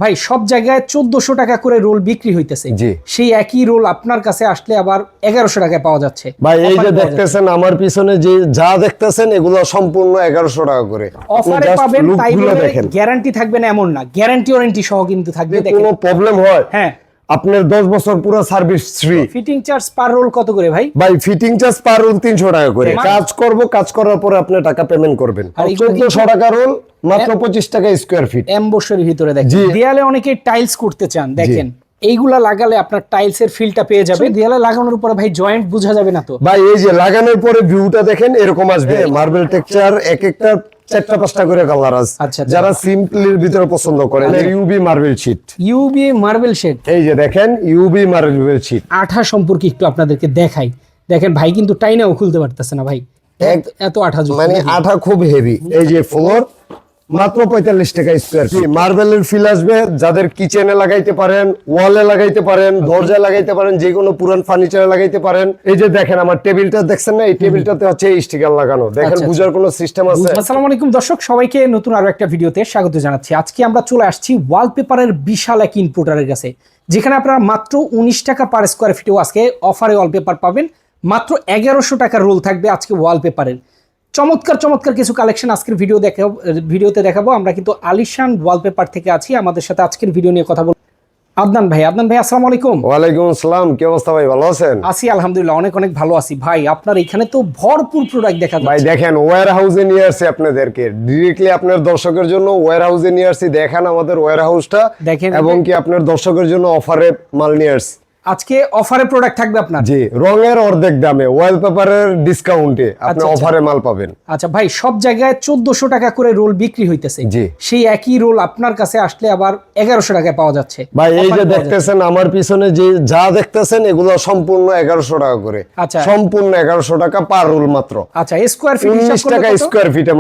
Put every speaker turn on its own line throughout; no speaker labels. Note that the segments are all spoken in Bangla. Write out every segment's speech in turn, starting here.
ভাই সব জায়গায় 1400 টাকা করে রোল বিক্রি হইতেছে, সেই একই রোল আপনার কাছে আসলে আবার 1100 টাকায় পাওয়া যাচ্ছে।
ভাই এই যে দেখতেছেন আমার পিছনে যে যা দেখতেছেন এগুলো সম্পূর্ণ 1100 টাকা করে
অফারে পাবেন। তাই বলে গ্যারান্টি থাকবে না এমন না, গ্যারান্টি ওয়ারেন্টি সহ কিন্তু থাকবে। দেখেন
কোনো প্রবলেম হয়
হ্যাঁ
আপনার 10 বছর পুরো service free.
Fitting charge per roll কত করে ভাই?
ভাই ফিটিং চার্জ পার রোল 300 টাকা করে। কাজ করব, কাজ করার পরে আপনি টাকা পেমেন্ট করবেন। 1400 টাকা রোল, মাত্র 25 টাকা স্কয়ার ফিট।
এমবসের ভিতরে দেখেন দেয়ালে অনেকে টাইলস করতে চান, দেখেন এইগুলা লাগালে আপনার টাইলস এর ফিলটা পেয়ে যাবে। দেয়ালে লাগানোর পরে ভাই জয়েন্ট বোঝা যাবে না তো
ভাই। এই যে লাগানোর পরে ভিউটা দেখেন এরকম আসবে। মার্বেল টেক্সচার এক একটা 4টা-5টা করে কালার আছে। যারা সিম্পলির ভিতরে পছন্দ করেন UV marble sheet,
UV marble sheet.
এই যে দেখেন ইউবি মার্বেল শীট।
আঠা সম্পর্কে একটু আপনাদেরকে দেখাই। দেখেন ভাই কিন্তু টাইনাও খুলতে পারতেছে না ভাই, এত আঠা,
মানে আঠা খুব হেভি। এই যে ফ্লোর মাত্র 45 টাকা স্কয়ার ফিট। মার্বেলের ফিল আসবে, যাদের কিচেনে লাগাইতে পারেন, ওয়ালে লাগাইতে পারেন, দরজায় লাগাইতে পারেন, যে কোনো পুরান ফার্নিচারে লাগাইতে পারেন। এই যে দেখেন আমার টেবিলটা দেখছেন না, এই টেবিলটাতে হচ্ছে স্টিকার লাগানো। দেখেন বুঝার কোনো সিস্টেম আছে।
আসসালামু আলাইকুম দর্শক, সবাইকে নতুন আরো একটা ভিডিওতে স্বাগত জানাচ্ছি। আজকে আমরা চলে আসছি ওয়ালপেপারের বিশাল এক ইম্পোর্টারের কাছে, যেখানে আপনারা মাত্র 19 টাকা পার স্কয়ার ফিটেও আজকে অফারে ওয়ালপেপার পাবেন। মাত্র 1100 টাকার রোল থাকবে আজকে ওয়ালপেপারের। চমৎকার চমৎকার কিছু কালেকশন আজকের ভিডিওতে দেখাবো। আমরা কিন্তু আলিশান ওয়ালপেপার থেকে আছি। আমাদের সাথে আজকের ভিডিও নিয়ে কথা বলবো আদনান ভাই। আসসালামু আলাইকুম।
ওয়ালাইকুম আসসালাম। কি অবস্থা ভাই, ভালো আছেন?
আছি আলহামদুলিল্লাহ, অনেক অনেক ভালো আছি ভাই। আপনার এখানে তো ভরপুর প্রোডাক্ট দেখা যাচ্ছে
ভাই। দেখেন ওয়্যার হাউসে নিয়ে আসছি আপনাদেরকে, ডিরেক্টলি আপনার দর্শকের জন্য ওয়্যার হাউসে নিয়ে আসছি। দেখেন আমাদের ওয়্যার হাউসটা দেখেন, এবং কি আপনার দর্শকের জন্য অফারে মাল নিয়ে আসছি।
আজকে অফারে প্রোডাক্ট থাকবে আপনার।
জি, রঙের অর্ধেক দামে ওয়ালপেপারের ডিসকাউন্টে আপনি অফারে মাল পাবেন।
আচ্ছা ভাই, সব জায়গায় 1400 টাকা করে রোল বিক্রি হইতেছে, সেই একই রোল আপনার কাছে আসলে আবার 1100 টাকায় পাওয়া যাচ্ছে।
ভাই এই যে দেখতেছেন আমার পিছনে যে যা দেখতেছেন এগুলো সম্পূর্ণ 1100 টাকা করে।
আচ্ছা,
সম্পূর্ণ 1100 টাকা পার রোল মাত্র।
আচ্ছা, স্কয়ার ফিট
19 টাকা স্কয়ার ফিটে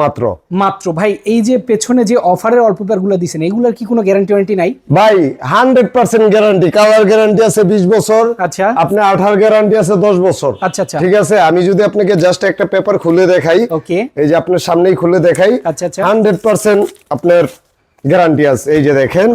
মাত্র।
ভাই এই যে পেছনে যে অফারের ওয়ালপেপারগুলো দিবেন, এগুলোর কি কোনো গ্যারান্টি ওয়ারেন্টি নাই?
ভাই 100% গ্যারান্টি। কালার গ্যারান্টি আছে 20 বছর।
আচ্ছা,
আপনি 18 গ্যারান্টি আছে 10 বছর।
আচ্ছা আচ্ছা,
ঠিক আছে। আমি যদি আপনাকে জাস্ট একটা পেপার খুলে দেখাই,
ওকে,
এই যে আপনার সামনেই খুলে দেখাই।
আচ্ছা আচ্ছা,
100% আপনার গ্যারান্টি আছে। এই যে দেখেন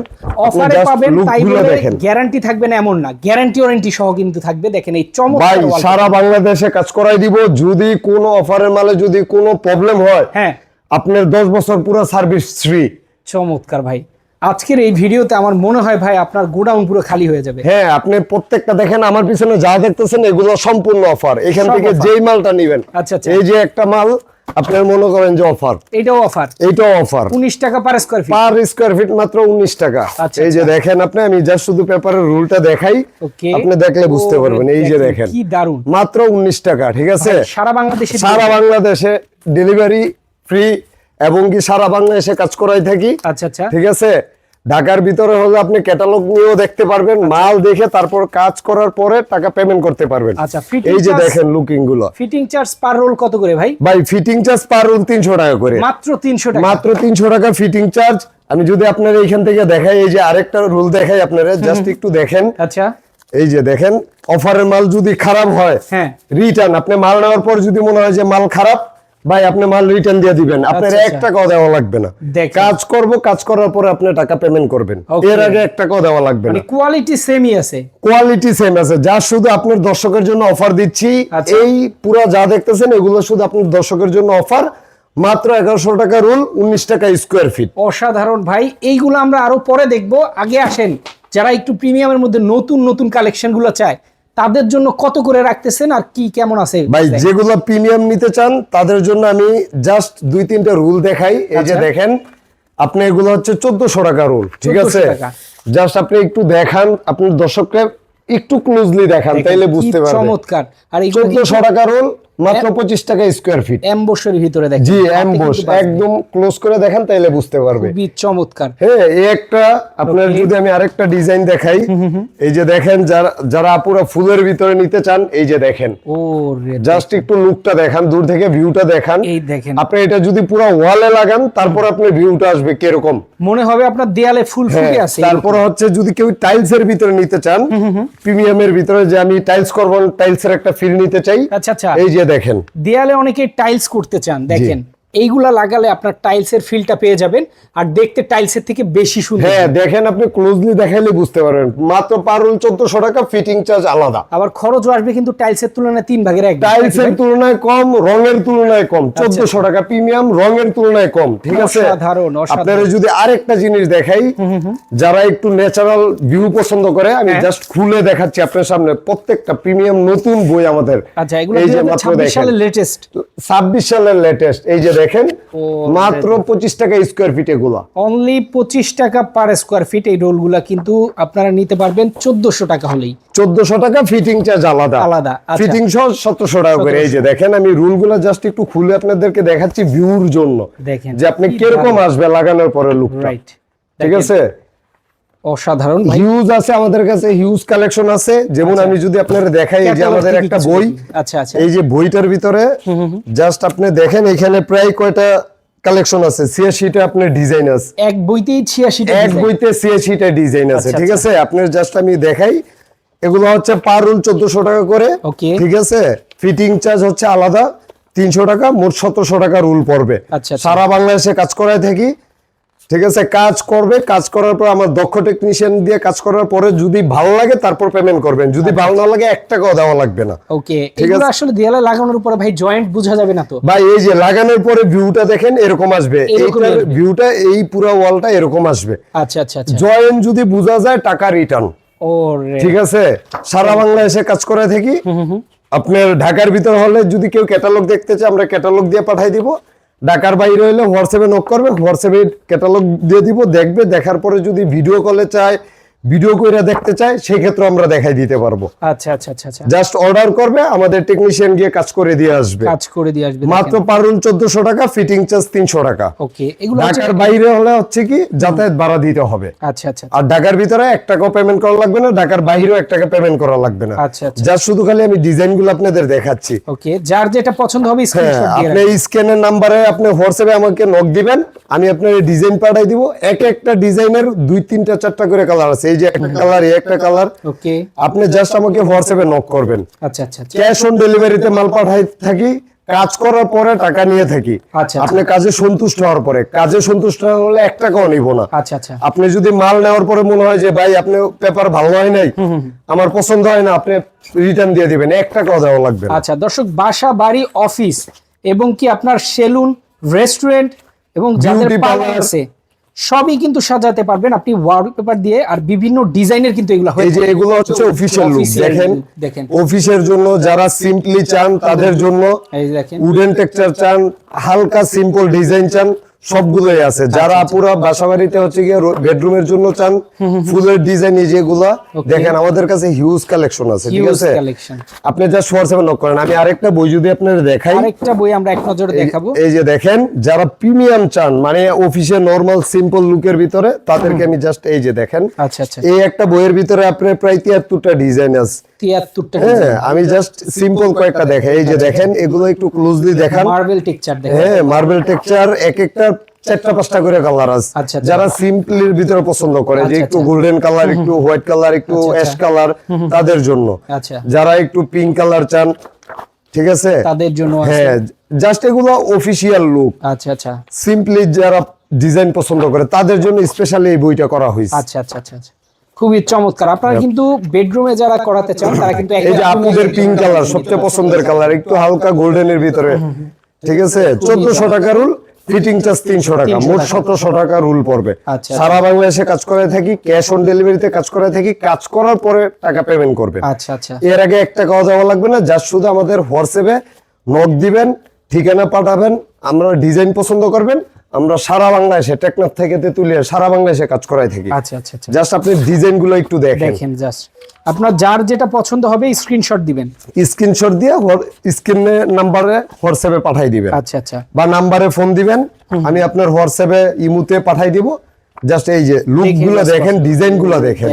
অফারে পাবেন, তাই বলে গ্যারান্টি থাকবে না এমন না, গ্যারান্টি ওয়ারেন্টি সহ কিন্তু থাকবে। দেখেন এই চমৎকার
ভাই সারা বাংলাদেশে কাজ করাই দিব। যদি কোনো অফারের মালে যদি কোনো প্রবলেম হয়,
হ্যাঁ
আপনার 10 বছর পুরো সার্ভিস ফ্রি।
চমৎকার ভাই। আজকের এই ভিডিওতে আমার মনে হয় ভাই আপনার গোডাউন পুরো খালি হয়ে যাবে।
হ্যাঁ, আপনি প্রত্যেকটা দেখেন আমার পিছনে যা দেখতেছেন এগুলো সম্পূর্ণ অফার। এখান থেকে যেই মালটা নেবেন,
আচ্ছা আচ্ছা,
এই যে একটা মাল আপনার মনে করেন যে অফার,
এইটাও অফার,
এইটাও অফার।
19 টাকা per square feet.
Per square feet মাত্র 19 টাকা। এই যে দেখেন আপনি, আমি জাস্ট শুধু পেপারের রুলটা দেখাই, আপনি দেখলে বুঝতে পারবেন। এই যে দেখেন
কি দারুন,
মাত্র 19 টাকা। ঠিক আছে।
সারা
বাংলাদেশে ডেলিভারি ফ্রি, এবং কি সারা বাংলাদেশে কাজ করাই থাকি।
আচ্ছা আচ্ছা,
ঠিক আছে। ঢাকার ভিতরে হলে আপনি ক্যাটালগ নিয়েও দেখতে পারবেন, মাল দেখে তারপর কাজ করার পরে টাকা পেমেন্ট করতে পারবেন।
আচ্ছা,
এই যে দেখেন লুকিং গুলো।
ফিটিং চার্জ পার রোল কত করে ভাই?
ভাই ফিটিং চার্জ পার রোল 300 টাকা করে।
মাত্র 300 টাকা,
মাত্র 300 টাকা ফিটিং চার্জ। আমি যদি আপনার এইখান থেকে দেখাই, এই যে আরেকটা রুল দেখাই আপনারা, জাস্ট একটু দেখেন।
আচ্ছা,
এই যে দেখেন অফারের মাল যদি খারাপ হয়,
হ্যাঁ
রিটার্ন। আপনি মাল নেওয়ার পর যদি মনে হয় যে মাল খারাপ, ভাই আপনি মাল রিটার্ন দিয়ে দিবেন। আপনার 1 টাকাও দেওয়া লাগবে না। কাজ করব, কাজ করার পরে আপনি টাকা পেমেন্ট করবেন। এর আগে 1 টাকাও দেওয়া লাগবে না।
মানে কোয়ালিটি সেমই আছে,
কোয়ালিটি সেম আছে। যা শুধু আপনার দর্শকের জন্য অফার দিচ্ছি। এই পুরো যা দেখতেছেন এগুলো শুধু আপনার দর্শকের জন্য অফার। মাত্র 1100 টাকা রুল, 19 টাকা স্কয়ার ফিট।
অসাধারণ ভাই। এইগুলো আমরা আরো পরে দেখবো। আগে আসেন যারা একটু প্রিমিয়ামের মধ্যে নতুন নতুন কালেকশন গুলো চায়, তাদের জন্য কত করে রাখতেছেন আর কি কেমন আছে?
ভাই যেগুলো প্রিমিয়াম নিতে চান তাদের জন্য আমি জাস্ট 2-3টা রুল দেখাই। এই যে দেখেন আপনি এগুলো হচ্ছে 1400 টাকা রুল। ঠিক আছে। জাস্ট আপনি একটু দেখান, আপনার দর্শককে একটু ক্লোজলি দেখান, তাইলে বুঝতে পারবেন।
চমৎকার। আর এই
1400 টাকা রোল, মাত্র 25 টাকা স্কয়ার ফিট।
এমবসের ভিতরে দেখেন।
জি, এমবস একদম ক্লোজ করে দেখেন, তাইলে বুঝতে পারবে।
খুবই চমৎকার।
হ্যাঁ, এই একটা আপনার যদি আমি আরেকটা ডিজাইন দেখাই, এই যে দেখেন যারা পুরো ফুলের ভিতরে নিতে চান, এই যে দেখেন।
ওরে
জাস্ট একটু লুকটা দেখান, দূর থেকে ভিউটা দেখান।
এই দেখেন
আপনি এটা যদি পুরো ওয়ালে লাগান, তারপর আপনার ভিউটা আসবে কিরকম
মনে হবে, আপনার দেয়ালে ফুল ফুটে আছে।
তারপর হচ্ছে যদি কেউ টাইলস এর ভিতরে নিতে চান, প্রিমিয়ামের ভিতরে, যে আমি টাইলস করব, টাইলস এর একটা ফিল নিতে চাই।
আচ্ছা আচ্ছা,
এই যে দেখেন
দেয়ালে অনেকে টাইলস করতে চান, দেখেন এইগুলা লাগালে আপনার টাইলসের ফিলটা পেয়ে যাবেন, আর দেখতে টাইলসের থেকে বেশি সুন্দর।
হ্যাঁ দেখেন, আপনি ক্লোজলি দেখাইলে বুঝতে পারবেন। মাত্র পার রোল 1400 টাকা, ফিটিং চার্জ আলাদা।
আবার খরচও আসবে কিন্তু টাইলসের তুলনায় 3/1।
টাইলসের তুলনায় কম, রঙের তুলনায় কম। 1400 টাকা প্রিমিয়াম, রঙের তুলনায় কম। ঠিক আছে,
অসাধারণ।
আপনারা যদি আরেকটা জিনিস দেখাই, যারা একটু ন্যাচারাল ভিউ পছন্দ করে, আমি জাস্ট খুলে দেখাচ্ছি আপনার সামনে। প্রত্যেকটা প্রিমিয়াম নতুন বই আমাদের।
আচ্ছা, এগুলো
এই যে মাত্র
2026
দেখেন,
সালের লেটেস্ট।
26 সালের লেটেস্ট। এই যে দেখেন, মাত্র 25 টাকা স্কয়ার ফিট এগুলা।
অনলি 25 টাকা পার স্কয়ার ফিট। এই রোলগুলা কিন্তু আপনারা নিতে পারবেন 1400 টাকা হলেই।
1400 টাকা, ফিটিং চার্জ আলাদা।
আচ্ছা।
ফিটিং সহ 1700 টাকা করে। এই যে দেখেন, আমি রুলগুলো জাস্ট একটু খুলে আপনাদেরকে দেখাচ্ছি ভিউর জন্য,
দেখেন
যে আপনি কিরকম আসবে লাগানোর পরে লুকটা।
রাইট,
ঠিক আছে,
অসাধারণ ভাই।
হিউজ আছে আমাদের কাছে, হিউজ কালেকশন আছে। যেমন আমি যদি আপনারা দেখাই, এই যে আমাদের একটা বই।
আচ্ছা আচ্ছা,
এই যে বইটার ভিতরে জাস্ট আপনি দেখেন, এখানে প্রায় কয়টা কালেকশন আছে। 86টা আপনার ডিজাইন আছে
এক বইতেই 86টা
এক বইতে। 86টা ডিজাইন আছে।
আচ্ছা,
ঠিক আছে, আপনার জাস্ট আমি দেখাই। এগুলো হচ্ছে পার রোল 1400 টাকা করে।
ওকে,
ঠিক আছে, ফিটিং চার্জ হচ্ছে আলাদা 300 টাকা, মোট 1700 টাকা রুল পড়বে।
আচ্ছা,
সারা বাংলাদেশে কাজ করায় থাকি। ঠিক আছে, কাজ করবে, কাজ করার পর আমার দক্ষ টেকনিশিয়ান দিয়ে কাজ করার পরে যদি ভালো লাগে তারপর পেমেন্ট করবেন। যদি ভালো না লাগে 1 টাকাও দেওয়া লাগবে না।
ওকে, এগুলো আসলে দেয়ালে লাগানোর পরে ভাই জয়েন্ট বোঝা যাবে না তো
ভাই? এই যে লাগানোর পরে ভিউটা দেখেন, এরকম আসবে।
এরকমই
এইটার
আসবে।
ভিউটা, এই পুরো ওয়ালটা এরকম আসবে।
আচ্ছা আচ্ছা আচ্ছা,
জয়েন্ট যদি বোঝা যায়, টাকা রিটার্ন।
ওরে
ঠিক আছে, সারা বাংলাদেশে কাজ করে থাকি। আপনার ঢাকার ভিতর হলে যদি কেউ ক্যাটালগ দেখতে চায়, আমরা ক্যাটালগ দিয়ে পাঠাই দিব। ঢাকার বাইরে হলে হোয়াটসঅ্যাপে নক করবে, হোয়াটসঅ্যাপে ক্যাটালগ দিয়ে দিব। দেখবে, দেখার পরে যদি ভিডিও কলে চায়, ভিডিও কইরা দেখতে চায়, সেই ক্ষেত্রে আমরা দেখাই দিতে পারবো।
আচ্ছা আচ্ছা আচ্ছা আচ্ছা,
জাস্ট অর্ডার করবে, আমাদের টেকনিশিয়ান গিয়ে কাজ করে দিয়ে আসবে।
কাজ করে দিয়ে আসবে।
মাত্র পার রুল 1400 টাকা, ফিটিং চার্জ 300 টাকা।
ওকে, এগুলো
ঢাকার বাইরে হলে হচ্ছে কি যাতায়াত ভাড়া দিতে হবে।
আচ্ছা আচ্ছা,
আর ঢাকার ভিতরে 1 টাকাও পেমেন্ট করা লাগবে না, ঢাকার বাইরেও 1 টাকা পেমেন্ট করা লাগবে না।
আচ্ছা আচ্ছা,
যা শুধু খালি আমি ডিজাইনগুলো আপনাদের দেখাচ্ছি।
ওকে, যার যেটা পছন্দ হবে
হ্যাঁ,
স্ক্রিনশট দিয়ে
আপনি স্ক্যানের নাম্বারে আপনি হোয়াটসঅ্যাপে আমাকে নক দিবেন, আমি আপনার ডিজাইন পাঠাই দিব। একটা ডিজাইনের 2, 3, 4টা করে কালার আছে। এই যে একটা কালার, এই একটা কালার।
ওকে,
আপনি জাস্ট আমাকে হোয়াটসঅ্যাপে নক করবেন।
আচ্ছা আচ্ছা আচ্ছা,
ক্যাশ অন ডেলিভারিতে মাল পাঠাই থাকি, কাজ করার পরে টাকা নিয়ে থাকি।
আচ্ছা,
আপনি কাজে সন্তুষ্ট হওয়ার পরে, কাজে সন্তুষ্ট হলে 1 টাকাও নিব না।
আচ্ছা আচ্ছা,
আপনি যদি মাল নেওয়ার পরে মনে হয় যে ভাই আপনি পেপার ভালো হয় নাই, আমার পছন্দ হয় না, আপনি রিটার্ন দিয়ে দিবেন, 1 টাকাও দেওয়া লাগবে না।
আচ্ছা দর্শক, বাসা বাড়ি অফিস এবং কি আপনার সেলুন, রেস্টুরেন্ট এবং যাদের
Beauty
পার্লার
parlor
আছে সবই কিন্তু সাজাতে পারবেন আপনি ওয়ালপেপার দিয়ে। আর বিভিন্ন ডিজাইনের কিন্তু এগুলো
এই যে এগুলো হচ্ছে অফিসিয়াল লুক। দেখেন,
দেখেন
অফিসের জন্য যারা সিম্পলি চান তাদের জন্য,
এই যে দেখেন,
উডেন টেক্সচার চান, হালকা সিম্পল ডিজাইন চান, সবগুলোই আছে। যারা আপুরা বাসা বাড়িতে হচ্ছে গিয়ে বেডরুমের জন্য চান, ফুলের ডিজাইন, এই যেগুলা দেখেন আমাদের কাছে হিউজ কালেকশন আছে। ঠিক
হিউজ
আছে,
কালেকশন।
আপনি জাস্ট হোয়াটসঅ্যাপে নক করেন। আমি আরেকটা বই যদি আপনাদের দেখাই,
আরেকটা বই আমরা এক নজরে দেখাবো।
এই যে দেখেন, যারা প্রিমিয়াম চান, মানে অফিসে নরমাল সিম্পল লুকের ভিতরে, তাদেরকে আমি জাস্ট এই যে দেখেন,
আচ্ছা আচ্ছা,
এই একটা বইয়ের ভিতরে আপনার প্রায় 73টা ডিজাইন আছে।
73টা
হ্যাঁ, আমি জাস্ট সিম্পল কয়েকটা দেখাই। এই যে দেখেন, এগুলো একটু ক্লোজলি দেখান।
মার্বেল টেক্সচার দেখেন।
হ্যাঁ, মার্বেল টেক্সচার, এক একটা 4টা 5টা করে কালার আছে।
আচ্ছা,
যারা সিম্পলির ভিতরে পছন্দ করে, যে একটু গোল্ডেন কালার, একটু হোয়াইট কালার, একটু অ্যাশ কালার, তাদের জন্য।
আচ্ছা,
যারা একটু পিঙ্ক কালার চান, ঠিক আছে,
তাদের জন্য আছে।
হ্যাঁ, জাস্ট এগুলো অফিসিয়াল লুক।
আচ্ছা আচ্ছা
সিম্পলি যারা ডিজাইন পছন্দ করে তাদের জন্য স্পেশালি এই বইটা করা হয়েছে।
আচ্ছা আচ্ছা আচ্ছা আচ্ছা, খুবই চমৎকার। আপনারা কিন্তু বেডরুমে যারা করাতে চান তারা কিন্তু
এই যে আপুদের পিঙ্ক কালার সবচেয়ে পছন্দের কালার, একটু হালকা গোল্ডেনের ভিতরে। ঠিক আছে, 1400 টাকা রুল, ফিটিং চার্জ 300 টাকা, মোট 1700 টাকা রুল পড়বে।
আচ্ছা,
সারা বাংলাদেশে কাজ করে থাকি, ক্যাশ অন ডেলিভারিতে কাজ করে থাকি। কাজ করার পরে টাকা পেমেন্ট করবেন।
আচ্ছা আচ্ছা,
এর আগে 1 টাকাও দেওয়া লাগবে না। জাস্ট শুধু আমাদের হোয়াটসঅ্যাপে নক দিবেন, ঠিকানা পাঠাবেন, আমরা ডিজাইন পছন্দ করবেন। আমরা সারা বাংলাদেশে, টেকনাফ থেকে তেতুলিয়া, সারা বাংলাদেশে কাজ করাই থাকি।
আচ্ছা আচ্ছা আচ্ছা,
জাস্ট আপনি ডিজাইন গুলো একটু দেখেন।
দেখেন জাস্ট, আপনার যার যেটা পছন্দ হবে স্ক্রিনশট দিবেন,
স্ক্রিনশট দিয়ে স্ক্রিনে নাম্বারে হোয়াটসঅ্যাপে পাঠাই দিবেন।
আচ্ছা আচ্ছা,
বা নাম্বারে ফোন দিবেন, আমি আপনার হোয়াটসঅ্যাপে ইমুতে পাঠাই দিব। জাস্ট এই যে লুক গুলো দেখেন, ডিজাইন গুলো দেখেন,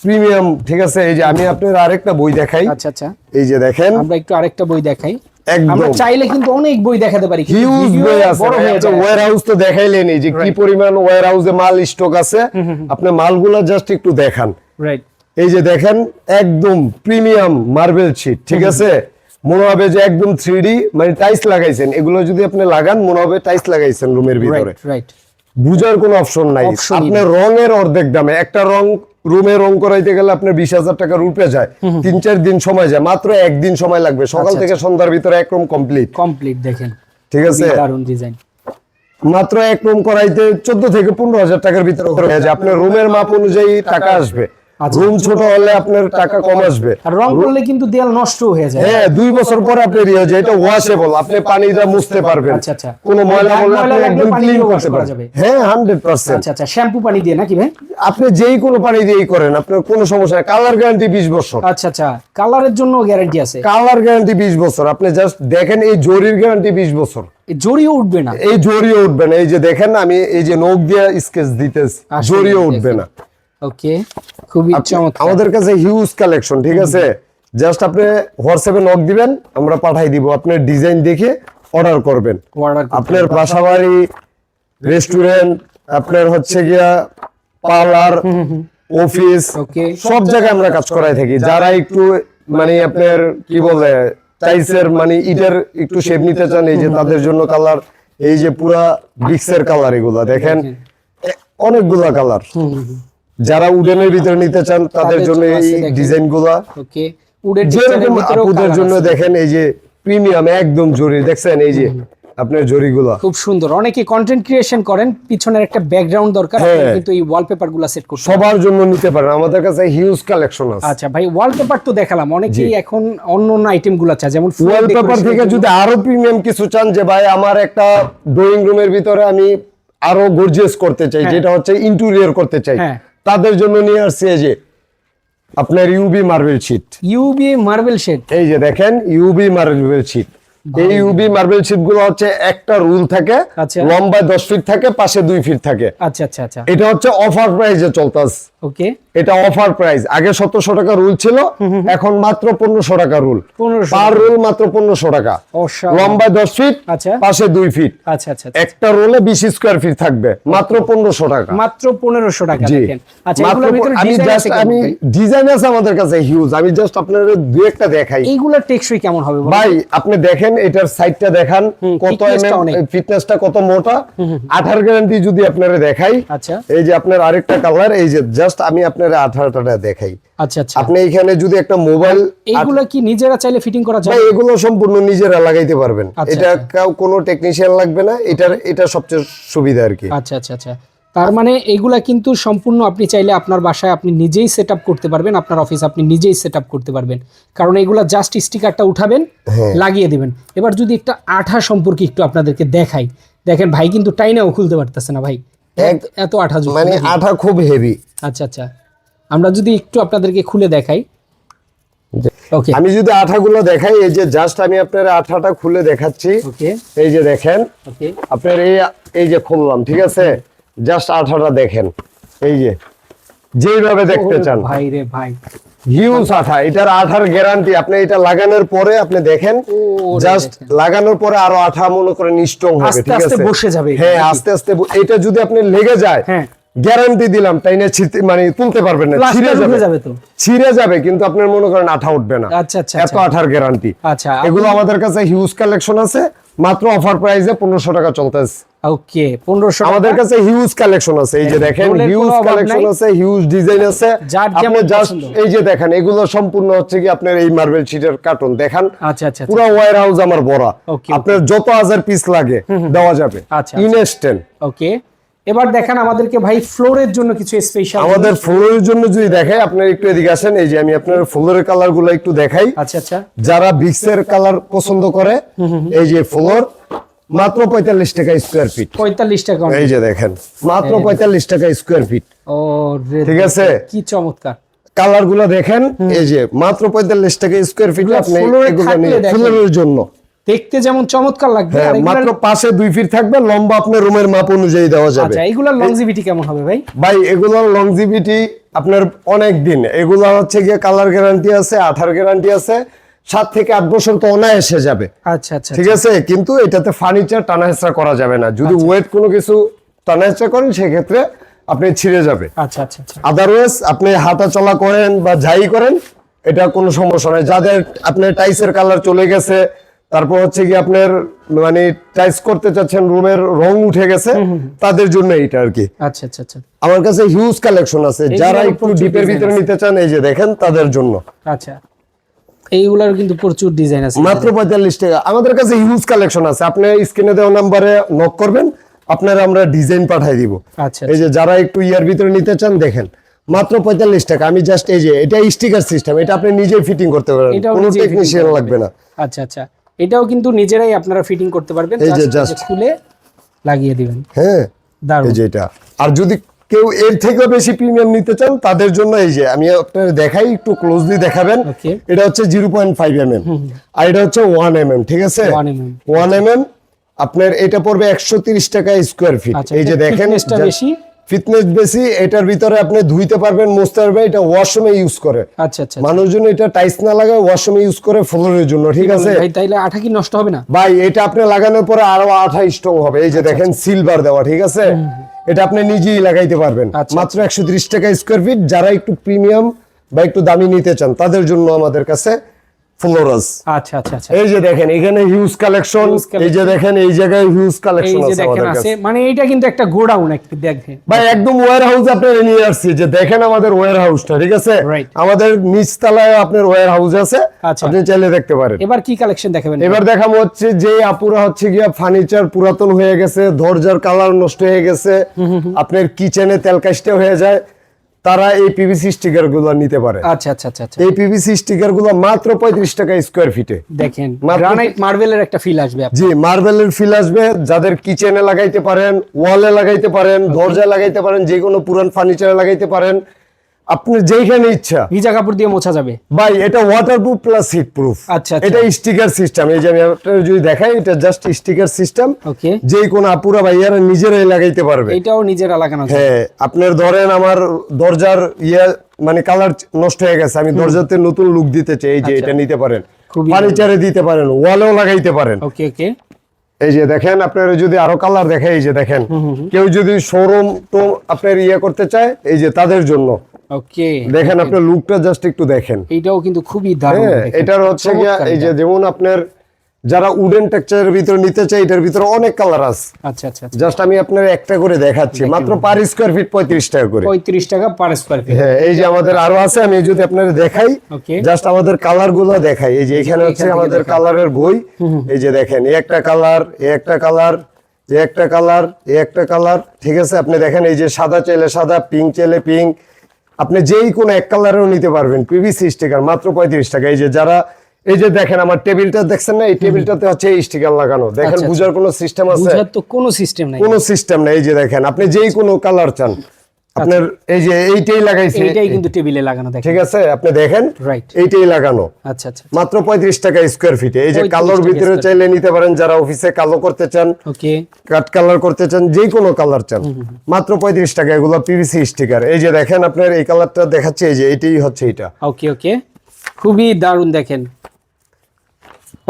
প্রিমিয়াম। ঠিক আছে, এই যে আমি আপনার আরেকটা বই দেখাই।
আচ্ছা আচ্ছা,
এই যে দেখেন,
আমরা একটু আরেকটা বই দেখাই।
একদম
আমরা চাইলে কিন্তু অনেক বই দেখাতে পারি, কিন্তু
হিউজ
ভিডিও
বই আছে।
বড় হয়ে যায়।
ওয়্যার হাউস তো দেখাইলেন, এই যে কি পরিমাণ ওয়্যার হাউসে মাল স্টক আছে। আপনি মালগুলো জাস্ট একটু দেখান।
রাইট,
এই যে দেখেন, একদম প্রিমিয়াম মার্বেল শীট। ঠিক আছে, মনে হবে যে একদম 3D মানে টাইলস লাগাইছেন, এগুলো যদি আপনি লাগান মনে হবে টাইলস লাগাইছেন রুমের ভিতরে।
রাইট।
বুঝার কোনো অপশন নাই।
Option-ই
আপনার রঙের অর্ধেক দামে একটা রুমে রং করাইতে গেলে আপনার 20,000 টাকার উপরে যায়, 3-4 দিন সময় যায়, মাত্র একদিন সময় লাগবে, সকাল থেকে সন্ধ্যার ভিতরে এক রুম কমপ্লিট।
দেখেন
ঠিক আছে,
দারুণ ডিজাইন।
মাত্র এক রুম করাইতে 14 থেকে 15,000 টাকার ভিতরে হয়ে যায়। আপনার রুমের মাপ অনুযায়ী টাকা আসবে, রুম ছোট হলে আপনার টাকা কম আসবে।
আর রং করলে কিন্তু দেয়াল নষ্ট হয়ে যায়।
হ্যাঁ, 2 বছর পরে আপনার ইয়ে হয়ে যায়, এটা ওয়াশেবল, আপনি পানিটা মুছতে পারবেন।
আচ্ছা।
কোনো ময়লা বললে আপনি
লাগলে
একদম
পানি
ক্লিন
দিয়ে wash
করতে
করা
পারবেন।
যাবে।
হ্যাঁ, 100%।
আচ্ছা, শ্যাম্পু পানি দিয়ে নাকি ভাই?
আপনি যেই কোনো পানি দিয়েই করেন, আপনার কোনো সমস্যা নাই। কালার গ্যারান্টি 20 বছর।
আচ্ছা, কালারের জন্য গ্যারান্টি আছে?
কালার গ্যারান্টি 20 বছর। আপনি জাস্ট দেখেন, এই জরির গ্যারান্টি 20 বছর।
জরিও উঠবে না?
এই জরিও উঠবে না। এই যে দেখেন, আমি এই যে নখ দিয়ে স্কেচ দিতেছি, জরিও উঠবে না।
ওকে, খুবই চমৎকার।
আমাদের কাছে হিউজ কালেকশন। ঠিক আছে, জাস্ট আপনি হোয়াটসঅ্যাপে নক দিবেন, আমরা পাঠাই দিব। আপনার ডিজাইন দেখে অর্ডার করবেন। আপনার বাসাবাড়ি, রেস্টুরেন্ট, আপনার হচ্ছে গিয়া পার্লার, অফিস, সব জায়গায় আমরা কাজ করাই থাকি। যারা একটু মানে আপনার কি বলে টাইলসের মানে ইটের একটু শেপ নিতে চান, এই যে তাদের জন্য কালার, এই যে পুরা বিক্সের কালার, এগুলা দেখেন অনেকগুলা কালার। যারা উডেনের ভিতরে নিতে চান তাদের জন্য এই ডিজাইন গুলা।
ওকে, উডের
যেরকম আপুদের জন্য দেখেন, এই যে প্রিমিয়াম একদম জরি, দেখছেন এই যে আপনার জরিগুলা
খুব সুন্দর। অনেকে কন্টেন্ট ক্রিয়েশন করেন, পিছনের একটা ব্যাকগ্রাউন্ড দরকার, কিন্তু এই ওয়ালপেপার গুলা সেট করতে
সবার জন্য নিতে পারেন। আমাদের কাছে হিউজ কালেকশন আছে।
আচ্ছা ভাই, ওয়ালপেপার তো দেখালাম, অনেকেই এখন অন্য আইটেম গুলা চায়, যেমন
ওয়ালপেপার থেকে যদি আরো প্রিমিয়াম কিছু চান, যে ভাই আমার একটা ড্রয়িং রুমের ভিতরে আমি আরো গর্জিয়াস করতে চাই, যেটা হচ্ছে ইন্টেরিয়র করতে চাই, তাদের জন্য নিয়ে আসছে এই যে আপনার UV marble sheet.
UV marble sheet,
এই যে দেখেন ইউবি মার্বেল শীট। এই ইউবি মার্বেল শীট গুলো হচ্ছে একটা রুল থাকে, লম্বায় 10 ফিট থাকে, পাশে 2 ফিট থাকে।
আচ্ছা।
এটা হচ্ছে অফার প্রাইসে চলতেছে।
ওকে,
এটা অফার প্রাইস। আগে 1700 টাকা রুল ছিল, এখন মাত্র 1500 টাকা রুল। পার রুল মাত্র 1500 টাকা। লম্বায় 10 ফিট, পাশে 2 ফিট।
আচ্ছা।
একটা রোলে 20 স্কয়ার ফিট থাকবে, মাত্র 1500 টাকা।
মাত্র 1500 টাকা। দেখেন, আচ্ছা এগুলোর ভিতরে
আমি ডিজাইন আছে আমাদের কাছে হিউজ। আমি জাস্ট আপনাদের দুই একটা দেখাই।
এইগুলা টেকসই কেমন হবে
ভাই? আপনি দেখেন, এটার সাইডটা দেখান, কত ফিটনেসটা কত মোটা। 18 গ্যারান্টি যদি আপনারা দেখাই।
আচ্ছা,
এই যে আপনার আরেকটা কালার, এই যে জাস্ট আমি আপনারা 18টা দেখাই।
আচ্ছা।
আপনি এখানে যদি একটা মোবাইল,
এইগুলা কি নিজেরা চাইলে ফিটিং করা যায়?
এগুলো সম্পূর্ণ নিজেরা লাগাইতে পারবেন। এটা কোনো টেকনিশিয়ান লাগবে না। এটা সবচেয়ে সুবিধা আর কি।
আচ্ছা। তার মানে এগুলা কিন্তু সম্পূর্ণ আপনি চাইলে আপনার বাসায় আপনি নিজেই সেটআপ করতে পারবেন, আপনার অফিস আপনি নিজেই সেটআপ করতে পারবেন, কারণ এগুলা জাস্ট স্টিকারটা উঠাবেন, লাগিয়ে দিবেন। এবার যদি একটা আঠা সম্পর্কে একটু আপনাদেরকে দেখাই, দেখেন ভাই কিন্তু টাইনাও খুলতে পারতেছে না ভাই, এত আঠা,
মানে আঠা খুব হেভি।
আচ্ছা, আমরা যদি একটু আপনাদেরকে খুলে দেখাই। ওকে,
আমি যদি আঠাগুলো দেখাই, এই যে জাস্ট আমি আপনার আঠাটা খুলে দেখাচ্ছি।
ওকে,
এই যে দেখেন,
ওকে,
আপনার এই যে খুললাম, ঠিক আছে, জাস্ট আঠাটা দেখেন, এই যে যেইভাবে দেখতে চান।
ভাই রে ভাই,
হিউজ আঠা। এটার আঠার গ্যারান্টি। আপনি এটা লাগানোর পরে আপনি দেখেন, জাস্ট লাগানোর পরে আরো আঠা মনে করেন স্ট্রং হবে, ঠিক আছে,
বসে যাবে।
হ্যাঁ, আস্তে আস্তে। এটা যদি আপনি লেগে যায়, গ্যারান্টি দিলাম, টাইনে মানে তুলতে পারবেন না, ছিঁড়ে যাবে, কিন্তু আপনার মনে করেন আঠা উঠবে না।
আচ্ছা,
এত আঠার গ্যারান্টি।
আচ্ছা,
এগুলো আমাদের কাছে হিউজ কালেকশন আছে, মাত্র অফার প্রাইসে 1500 টাকা চলতেছে।
ওকে, 1500
আমাদের কাছে হিউজ কালেকশন আছে। এই যে দেখেন, হিউজ কালেকশন আছে, হিউজ ডিজাইন আছে। আপনি জাস্ট এই যে দেখেন, এগুলো সম্পূর্ণ হচ্ছে কি আপনার এই মার্বেল শীটের কার্টন দেখান।
আচ্ছা,
পুরো ওয়্যার হাউস আমার ভরা। আপনার যত 1000 পিস লাগে দেওয়া যাবে ইনস্ট্যান্ট।
ওকে, এবার দেখেন আমাদেরকে ভাই ফ্লোরের জন্য কিছু স্পেশাল।
আমাদের ফ্লোরের জন্য যদি দেখাই, আপনারা একটু এদিকে আসেন। এই যে আমি আপনার ফ্লোরের কালারগুলো একটু দেখাই।
আচ্ছা,
যারা বিক্সের কালার পছন্দ করে, এই যে ফ্লোর মাত্র 45 টাকা স্কয়ার ফিট।
45 টাকা।
এই যে দেখেন, মাত্র 45 টাকা স্কয়ার ফিট।
ও
ঠিক আছে,
কি চমৎকার
কালার গুলো দেখেন। এই যে মাত্র 45 টাকা স্কয়ার ফিট। আপনি ফ্লোরের জন্য
দেখতে যেমন চমৎকার লাগবে,
আর মাত্র পাশে 2 ফিট থাকবে, লম্বা আপনার রুমের মাপ অনুযায়ী দেওয়া যাবে।
আচ্ছা, এগুলোর লংজিভিটি কেমন হবে ভাই?
ভাই এগুলোর লংজিভিটি আপনার অনেক দিন। এগুলো হচ্ছে গিয়ে কালার গ্যারান্টি আছে, আঠার গ্যারান্টি আছে, 7 থেকে 8 বছর তো অনায়াসে যাবে।
আচ্ছা,
ঠিক আছে, কিন্তু এটাতে ফার্নিচার টানাহেঁচড়া করা যাবে না। যদি ওয়েট কোনো কিছু টানাহেঁচড়া করেন, সেক্ষেত্রে আপনি ছিঁড়ে যাবে।
আচ্ছা,
আদারওয়াইজ আপনি হাঁটা চলা করেন বা যাই করেন, এটা কোনো সমস্যা নাই। যাদের আপনার টাইসের কালার চলে গেছে, তারপর হচ্ছে কি আপনার মানে টাইস করতে চাচ্ছেন, রুমের রং উঠে গেছে, তাদের জন্য এটা আর কি।
আচ্ছা আচ্ছা আচ্ছা
আমার কাছে হিউজ কালেকশন আছে, যারা একটু ডিপের ভিতরে নিতে চান এই যে দেখেন তাদের জন্য।
আচ্ছা, এইগুলার কিন্তু প্রচুর ডিজাইন আছে।
মাত্র 45 টাকা। আমাদের কাছে হিউজ কালেকশন আছে, আপনি স্ক্রিনে দেওয়া নাম্বারে নক করবেন, আপনারা আমরা ডিজাইন পাঠিয়ে দিব।
আচ্ছা
এই যে যারা একটু ইয়ার ভিতরে নিতে চান দেখেন মাত্র 45 টাকা। আমি জাস্ট এই যে এটা স্টিকার সিস্টেম, এটা আপনি নিজেই ফিটিং করতে পারবেন,
এটাও
কোনো
নিজেই fitting
টেকনিশিয়ান
করতে
লাগবে না।
আচ্ছা আচ্ছা, এটাও কিন্তু নিজেরাই আপনারা ফিটিং করতে পারবেন,
এই যে
just খুলে লাগিয়ে দিবেন।
হ্যাঁ
দারুণ।
এই যে এটা। আর যদি কেউ এর থেকেও বেশি প্রিমিয়াম নিতে চান তাদের জন্য এই যে আমি আপনার দেখাই, একটু ক্লোজলি দেখাবেন।
Okay.
এটা হচ্ছে 0.5 mm আর এটা হচ্ছে 1 mm, ঠিক আছে?
1 mm
1 mm আপনার এটা পড়বে 130 টাকা স্কয়ার ফিট।
আচ্ছা,
এই যে
এটা
দেখেন
fitness-টা বেশি।
ফিটনেস বেশি, এটার ভিতরে আপনি ধুইতে পারবেন, মুছতে পারবেন। এটা ওয়াশরুমে ইউজ করে
আচ্ছা আচ্ছা,
মানুষজন, এটা টাইলস না লাগায় ওয়াশরুমে ইউজ করে ফ্লোরের জন্য, ঠিক আছে
ভাই তাইলে আঠা কি নষ্ট হবে না?
ভাই? এটা আপনি লাগানোর পরে আরো 28 স্ট্রং হবে। এই যে দেখেন সিলভার দেওয়া, ঠিক আছে? এটা আপনি নিজেই লাগাইতে পারবেন।
আচ্ছা,
মাত্র 130 টাকা স্কয়ার ফিট। যারা একটু প্রিমিয়াম বা একটু দামি নিতে চান তাদের জন্য আমাদের কাছে ফ্লোরাস।
আচ্ছা আচ্ছা আচ্ছা,
এই যে দেখেন এখানে হিউজ কালেকশন, এই যে দেখেন এই জায়গায় হিউজ
এই
কালেকশন
যে
আছে
দেখেন
আমাদের
আছে,
কাছে
মানে এটা কিন্তু একটা গোডাউন, একটু দেখেন
ভাই, একদম ওয়্যার হাউস আপনার নিয়ে আসছি। যে দেখেন আমাদের ওয়্যার হাউসটা, ঠিক আছে?
Right.
আমাদের নিচতলায় আপনার ওয়্যার হাউস আছে,
আচ্ছা।
আপনি চাইলে দেখতে পারেন।
এবার কি কালেকশন দেখাবেন?
এবার দেখাবো হচ্ছে যে আপুরা হচ্ছে গিয়া ফার্নিচার পুরাতন হয়ে গেছে, দরজার কালার নষ্ট হয়ে গেছে, আপনার কিচেনে তেল কাস্টে হয়ে যায়, তারা এই পিভিসি স্টিকার গুলো নিতে পারে।
আচ্ছা আচ্ছা আচ্ছা আচ্ছা,
এই পিভিসি স্টিকার গুলো মাত্র 35 টাকা স্কয়ার ফিটে।
দেখেন
মাত্র-
গ্রানাইট মার্বেলের একটা ফিল আসবে আপনার।
জি, মার্বেলের ফিল আসবে। যাদের কিচেনে লাগাইতে পারেন, ওয়ালে লাগাইতে পারেন, দরজায় লাগাইতে পারেন, যে কোনো পুরান ফার্নিচারে লাগাইতে পারেন, আপনি যেখানে ইচ্ছা।
ভিজা কাপড় দিয়ে মোছা যাবে
ভাই এটা ওয়াটারপ্রুফ প্লাস হিট প্রুফ।
আচ্ছা, আচ্ছা।
এটা স্টিকার সিস্টেম। এই যে আমি আপনাদের যদি দেখাই, এটা জাস্ট স্টিকার সিস্টেম।
ওকে,
যে কোন আপুরা ভাইয়ারা নিজেরাই লাগাইতে পারবে।
এটাও নিজেরা লাগানো যায়।
হ্যাঁ, আপনার ধরেন আমার দরজার মানে কালার নষ্ট হয়ে গেছে, আমি দরজাতে নতুন লুক দিতে চাই, এই যে
আচ্ছা।
এটা নিতে পারেন,
খুবই
ফার্নিচারে দিতে পারেন, ওয়ালেও লাগাইতে পারেন।
ওকে ওকে,
এই যে দেখেন আপনার যদি আরো কালার দেখে, এই যে দেখেন কেউ যদি শোরুম তো আপনার করতে চায়, এই যে তাদের জন্য
ওকে,
দেখেন আপনার লুকটা জাস্ট একটু দেখেন।
এইটাও কিন্তু খুবই দারুণ।
হ্যাঁ,
দেখেন।
এটার হচ্ছে গিয়া এই যে যেমন আপনার যারা উডেন টেক্সচারের ভিতরে নিতে চায়, এটার ভিতরে অনেক কালার আছে।
আচ্ছা আচ্ছা আচ্ছা,
জাস্ট আমি আপনার একটা করে দেখাচ্ছি, মাত্র পার স্কয়ার ফিট 35 টাকা করে।
35 টাকা পার স্কয়ার ফিট।
হ্যাঁ, এই যে আমাদের আরো আছে, আমি যদি আপনাদের দেখাই,
ওকে,
জাস্ট আমাদের কালার গুলো দেখাই। এই যে এখানে হচ্ছে আমাদের কালারের বই। এই যে দেখেন এই একটা কালার, এই একটা কালার, এই একটা কালার, এই একটা কালার, ঠিক আছে? আপনি দেখেন এই যে সাদা চাইলে সাদা, পিঙ্ক চাইলে পিঙ্ক, আপনি যেই কোনো এক কালারেও নিতে পারবেন। পিভিসি স্টিকার মাত্র 35 টাকা। এই যে যারা এই যে দেখেন আমার টেবিলটা দেখছেন না, এই টেবিলটাতে হচ্ছে এই স্টিকার লাগানো। দেখেন
আচ্ছা,
বুঝার কোনো সিস্টেম আছে?
বুঝার তো কোনো সিস্টেম নাই,
কোনো সিস্টেম নাই। এই যে দেখেন আপনি যেই কোনো কালার চান, আপনার এই যে এইটাই লাগাইছে,
এইটাই কিন্তু টেবিলে লাগানো, দেখেন।
ঠিক আছে? আপনি দেখেন
রাইট,
এইটাই লাগানো,
আচ্ছা আচ্ছা,
মাত্র 35 টাকা স্কয়ার ফিটে। এই যে
35
কালোর
টাকা
ভিতরে
square
চাইলে নিতে পারেন, যারা অফিসে কালো করতে চান,
ওকে,
কাট কালার করতে চান, যে কোনো কালার চান, মাত্র 35 টাকা। এগুলো পিভিসি স্টিকার। এই যে দেখেন আপনার এই কালারটা দেখাচ্ছে, এই যে এইটাই হচ্ছে এটা।
ওকে ওকে, খুবই দারুণ। দেখেন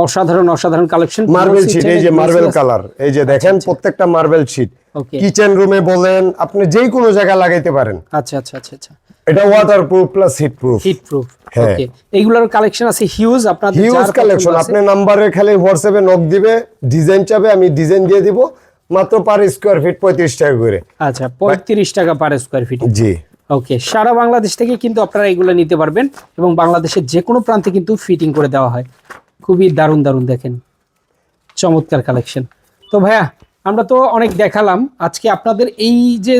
অসাধারণ অসাধারণ কালেকশন।
মার্বেল শীট, এই যে মার্বেল কালার, এই যে দেখেন প্রত্যেকটা মার্বেল শীট।
ওকে,
কিচেন রুমে বলেন, আপনি যে কোনো জায়গায় লাগাইতে পারেন।
আচ্ছা আচ্ছা আচ্ছা আচ্ছা,
এটা waterproof plus heat proof.
Heat proof.
হ্যাঁ।
ওকে, এইগুলোর কালেকশন আছে হিউজ, আপনাদের
হিউজ
যার
কালেকশন।
পছন্দ আছে।
আপনি নাম্বারে খালি হোয়াটসঅ্যাপে নক দিবে, ডিজাইন চাবে, আমি ডিজাইন দিয়ে দিব, মাত্র পার স্কয়ার ফিট 35 টাকা করে।
আচ্ছা, 35 টাকা পার স্কয়ার ফিট।
জি,
ওকে, সারা বাংলাদেশ থেকে কিন্তু আপনারা এগুলো নিতে পারবেন এবং বাংলাদেশের যে কোনো প্রান্তে কিন্তু ফিটিং করে দেওয়া হয়। খুবই দারুণ দারুণ, দেখেন চমৎকার কালেকশন। তো ভাইয়া আমরা তো অনেক দেখালাম, আজকে আপনাদের এই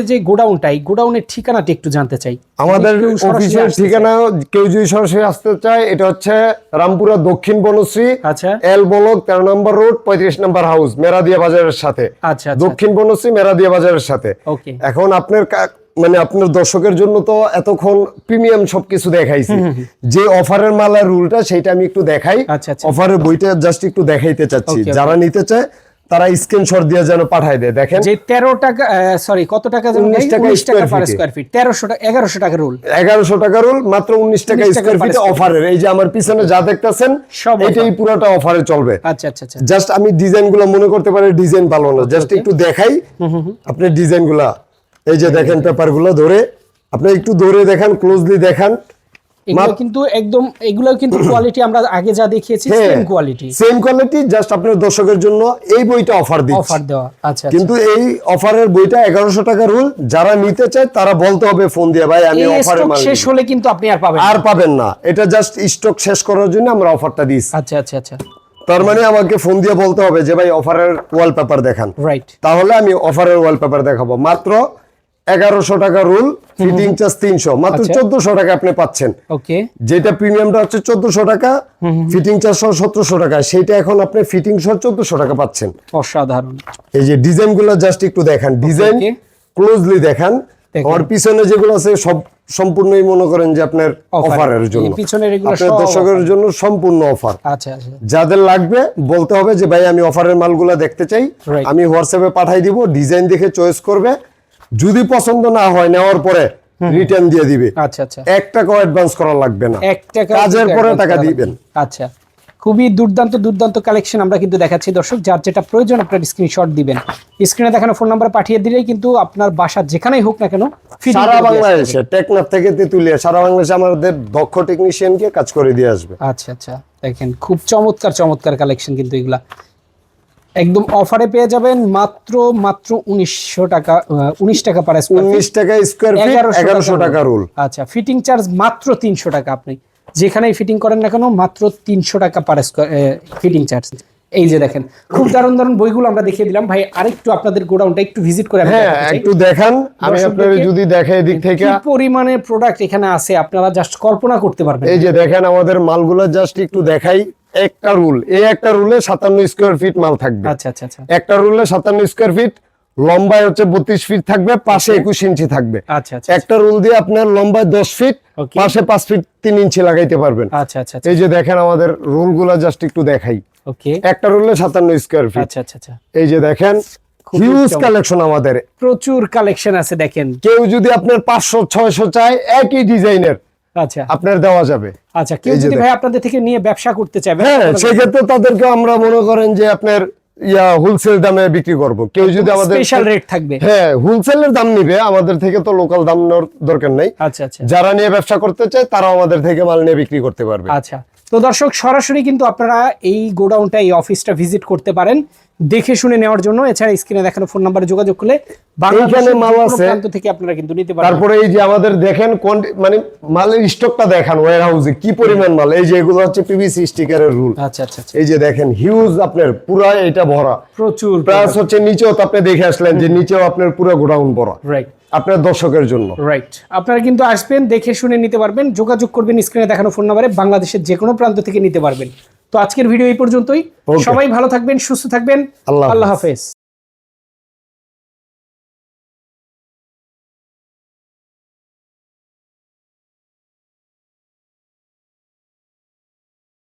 যে গোডাউনটা, এই গোডাউনের ঠিকানাটা একটু জানতে চাই।
আমাদের
কেউ সরাসরি
অফিসের
আসতে
ঠিকানা, কেউ যদি সরাসরি আসতে চায়, এটা হচ্ছে রামপুরা দক্ষিণ বনশ্রী,
আচ্ছা
এল ব্লক 13 নম্বর রোড, 35 নম্বর হাউস, মেরাদিয়া বাজারের সাথে।
আচ্ছা আচ্ছা,
দক্ষিণ বনশ্রী মেরাদিয়া বাজারের সাথে।
ওকে,
এখন আপনার মানে আপনার দর্শকের জন্য তো এতক্ষণ প্রিমিয়াম সবকিছু দেখাইছি, যে অফারের মালার রুলটা সেটা আমি একটু দেখাই।
আচ্ছা আচ্ছা,
অফারের বইটা জাস্ট একটু দেখাইতে চাচ্ছি,
Okay, okay.
যারা নিতে চায় তারা স্ক্রিনশট দিয়ে যেন পাঠায় দেয়। দেখেন
যে 13 টাকা, সরি কত টাকা যেন?
19 টাকা
19 টাকা
square
পার
feet-এ।
স্কয়ার ফিট, 1300 টাকা, 1100 টাকা রুল।
1100 টাকা রোল, মাত্র 19 টাকা
19 টাকা
স্কয়ার
per
ফিটে
square
অফারের। এই যে আমার পিছনে যা দেখতেছেন
সব offer।
এটাই পুরোটা অফারে চলবে।
আচ্ছা আচ্ছা আচ্ছা,
জাস্ট আমি ডিজাইন গুলো মনে করতে পারি ডিজাইন ভালো না, জাস্ট
okay.
একটু দেখাই আপনি ডিজাইন গুলা। এই যে দেখেন পেপার গুলো ধরে, আপনি একটু ধরে দেখান, ক্লোজলি দেখান,
এগুলো কিন্তু একদম এগুলো কিন্তু কোয়ালিটি আমরা আগে যা দেখিয়েছি সেম কোয়ালিটি
জাস্ট আপনার দর্শকের জন্য এই বইটা অফার দিচ্ছি।
অফার দেওয়া আচ্ছা।
কিন্তু এই অফারের বইটা 1100 টাকা রুল, যারা নিতে চায় তারা বলতে হবে ফোন দিয়ে, ভাই আমি অফারে মাল
শেষ হলে কিন্তু আপনি আর
পাবেন না। এটা জাস্ট স্টক শেষ করার জন্য আমরা অফারটা দিচ্ছি।
আচ্ছা।
তার মানে আমাকে ফোন দিয়ে বলতে হবে যে ভাই অফারের ওয়ালপেপার দেখান,
রাইট,
তাহলে আমি অফারের ওয়ালপেপার দেখাবো। মাত্র 1100 টাকা রুল, ফিটিং চার্জ 300, মাত্র 1400 টাকা আপনি পাচ্ছেন।
ওকে,
যেটা প্রিমিয়ামটা হচ্ছে 1400 টাকা, ফিটিং চার্জ সহ 1700 টাকা, সেটা এখন আপনি ফিটিং সহ 1400 টাকা পাচ্ছেন।
অসাধারণ।
এই যে ডিজাইনগুলো জাস্ট একটু দেখান, ডিজাইন ক্লোজলি দেখান। আর পিছনে যেগুলো আছে সব সম্পূর্ণই মনে করেন যে আপনার অফারের জন্য,
পিছনের এগুলো
আপনার দর্শকের জন্য সম্পূর্ণ অফার।
আচ্ছা।
যাদের লাগবে বলতে হবে যে ভাই আমি অফারের মালগুলো দেখতে চাই, আমি হোয়াটসঅ্যাপে পাঠাই দিব, ডিজাইন দেখে চয়েস করবে, যদি পছন্দ না হয় নেওয়ার পরে রিটার্ন দিয়ে দিবে।
আচ্ছা।
1 টাকাও অ্যাডভান্স করা লাগবে না,
1 টাকা
কাজের পরে টাকা দিবেন।
আচ্ছা, খুবই দুর্দান্ত কালেকশন আমরা কিন্তু দেখাচ্ছি দর্শক। যার যেটা প্রয়োজন আপনার স্ক্রিনশট দিবেন, স্ক্রিনে দেখানো ফোন নাম্বার পাঠিয়ে দিলেই কিন্তু আপনার বাসা যেখানেই হোক না কেন
সারা বাংলাদেশে, টেকনাফ থেকে তেতুলিয়া, সারা বাংলাদেশে আমাদের দক্ষ টেকনিশিয়ানকে কাজ করে দিয়ে আসবে।
আচ্ছা, দেখেন খুব চমৎকার কালেকশন কিন্তু এগুলা একদম অফারে পেয়ে যাবেন মাত্র 1900 টাকা, 19 টাকা পার স্কয়ার ফিট,
19 টাকা স্কয়ার ফিট, 1100 টাকা রুল।
আচ্ছা, ফিটিং চার্জ মাত্র 300 টাকা, আপনি যেখানেই ফিটিং করেন না কেন মাত্র 300 টাকা পার স্কয়ার ফিটিং চার্জ। এই যে দেখেন খুব দারুণ বইগুলো আমরা দেখিয়ে দিলাম ভাই, আরেকটু আপনাদের গোডাউনটা একটু ভিজিট করে
একটু দেখান, আমি আপনাদের যদি দেখাই এদিক থেকে
কি পরিমাণে প্রোডাক্ট এখানে আছে আপনারা জাস্ট কল্পনা করতে পারবেন।
এই যে দেখেন আমাদের মালগুলো জাস্ট একটু দেখাই। একটা রুল, এই একটা রুলে 57 স্কয়ার ফিট মাল থাকবে।
আচ্ছা।
একটা রুলে 57 স্কয়ার ফিট, লম্বায় হচ্ছে 32 ফিট থাকবে, পাশে 21 ইঞ্চি থাকবে।
আচ্ছা।
একটা রুল দিয়ে আপনার লম্বায় 10 ফিট, পাশে 5 ফিট 3 ইঞ্চি লাগাইতে পারবেন।
আচ্ছা।
এই যে দেখেন আমাদের রুলগুলো জাস্ট একটু দেখাই।
ওকে,
একটা রুলে 57 স্কয়ার ফিট।
আচ্ছা।
এই যে দেখেন হিউজ কালেকশন, আমাদের
প্রচুর কালেকশন আছে দেখেন।
কেউ যদি আপনার 500-600 চায় একই ডিজাইনের,
আচ্ছা
আপনার দেওয়া যাবে।
আচ্ছা, কেউ যদি ভাই আপনাদের থেকে নিয়ে ব্যবসা করতে চায়,
হ্যাঁ, সেক্ষেত্রে তাদেরকে আমরা মনে করেন যে আপনার হোলসেল দামে বিক্রি করব। কেউ যদি আমাদের
স্পেশাল রেট থাকবে,
হ্যাঁ হোলসেলের দাম নিবে, আমাদের থেকে তো লোকাল দাম নেওয়ার দরকার নাই।
আচ্ছা।
যারা নিয়ে ব্যবসা করতে চায় তারাও আমাদের থেকে মাল নিয়ে বিক্রি করতে পারবে।
আচ্ছা, তো দর্শক সরাসরি কিন্তু আপনারা এই গোডাউনটা, এই অফিসটা ভিজিট করতে পারেন দেখে শুনে নেওয়ার জন্য। এছাড়া স্ক্রিনে দেখানো ফোন নাম্বারে যোগাযোগ করলে বাংলাদেশের
মাল আছে
প্রান্ত থেকে আপনারা কিন্তু নিতে পারবেন।
তারপরে এই যে আমাদের দেখেন মানে মালের স্টকটা দেখান, ওয়্যার হাউসে কি পরিমাণ মাল। এই যে এগুলো হচ্ছে পিভিসি স্টিকারের রুল।
আচ্ছা।
এই যে দেখেন হিউজ, আপনার পুরো এটা ভরা,
প্রচুর
প্লাস হচ্ছে নিচেও তো আপনি দেখে আসলেন যে নিচেও আপনার পুরো গোডাউন ভরা,
রাইট,
আপনার দর্শকের জন্য।
রাইট, আপনারা কিন্তু আসবেন দেখে শুনে নিতে পারবেন, যোগাযোগ করবেন স্ক্রিনে দেখানো ফোন নাম্বারে, বাংলাদেশের যে কোনো প্রান্ত থেকে নিতে পারবেন। তো আজকের ভিডিও এই পর্যন্তই, সবাই ভালো থাকবেন, সুস্থ থাকবেন, আল্লাহ হাফেজ।